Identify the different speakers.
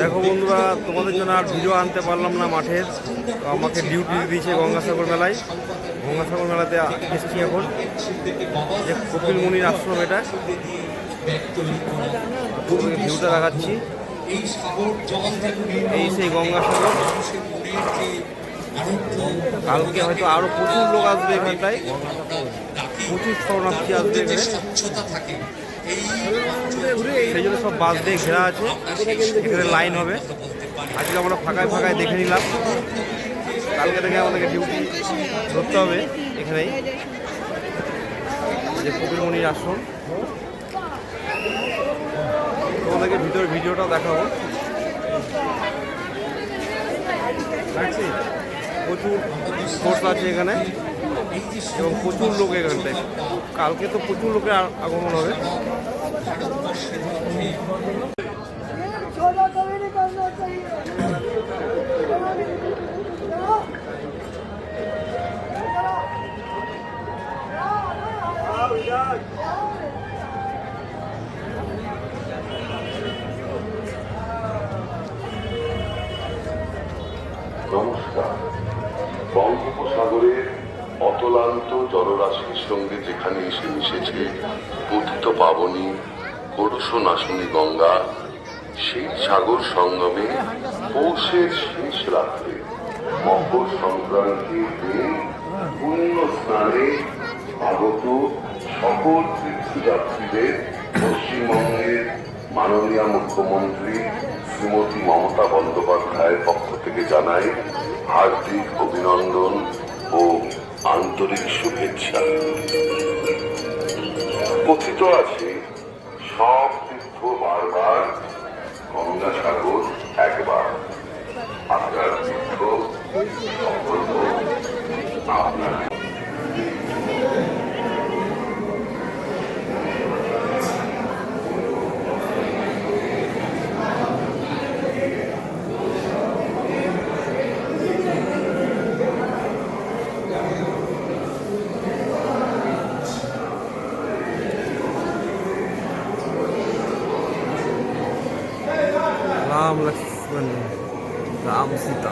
Speaker 1: দেখো বন্ধুরা, তোমাদের জন্য আর ভিডিও আনতে পারলাম না মাঠের। আমাকে ডিউটি দিয়েছে গঙ্গাসাগর মেলায়। গঙ্গাসাগর মেলাতে এসেছি এখন, যে কপিল মুনির আশ্রম, এটা ভিউটা দেখাচ্ছি। এই সেই গঙ্গাসাগর। কালকে হয়তো আরো প্রচুর লোক আসবে এখানটায়, প্রচুর শরণার্থী আসবে এখানে। সেই জন্য সব বাস দিয়ে ঘেরা আছে, এখানে লাইন হবে। আজকে আমরা ফাঁকায় ফাঁকায় দেখে নিলাম, কালকে থেকে আমাদেরকে ডিউটি ধরতে হবে এখানেই, যে কপিলমুনির আশ্রম। তোমাদেরকে ভিডিওটাও দেখাবো। প্রচুর ফোর্স আছে এখানে এবং প্রচুর লোক এখানটায়। কালকে তো প্রচুর লোকের আগমন হবে।
Speaker 2: নমস্কার। বঙ্গোপসাগরের অতলান্ত জলরাশির সঙ্গে যেখানে এসে মিশেছে পতিত পাবনী ষোড়শ নাসিনী গঙ্গা, সেই সাগর সঙ্গমে পৌষের শেষ রাত্রে মকর সংক্রান্তির দিন পুণ্য স্নানে আগত সকল তীর্থযাত্রীদের পশ্চিমবঙ্গের মাননীয় মুখ্যমন্ত্রী শ্রীমতী মমতা বন্দ্যোপাধ্যায়ের পক্ষ থেকে জানাই হার্দিক অভিনন্দন ও আন্তরিক শুভেচ্ছা। কথিত আছে, সব তীর্থ বারবার, গঙ্গাসাগর একবার। আপনার তীর্থ সফল হোক। আপনার
Speaker 1: राम लक्ष्मण राम सीता।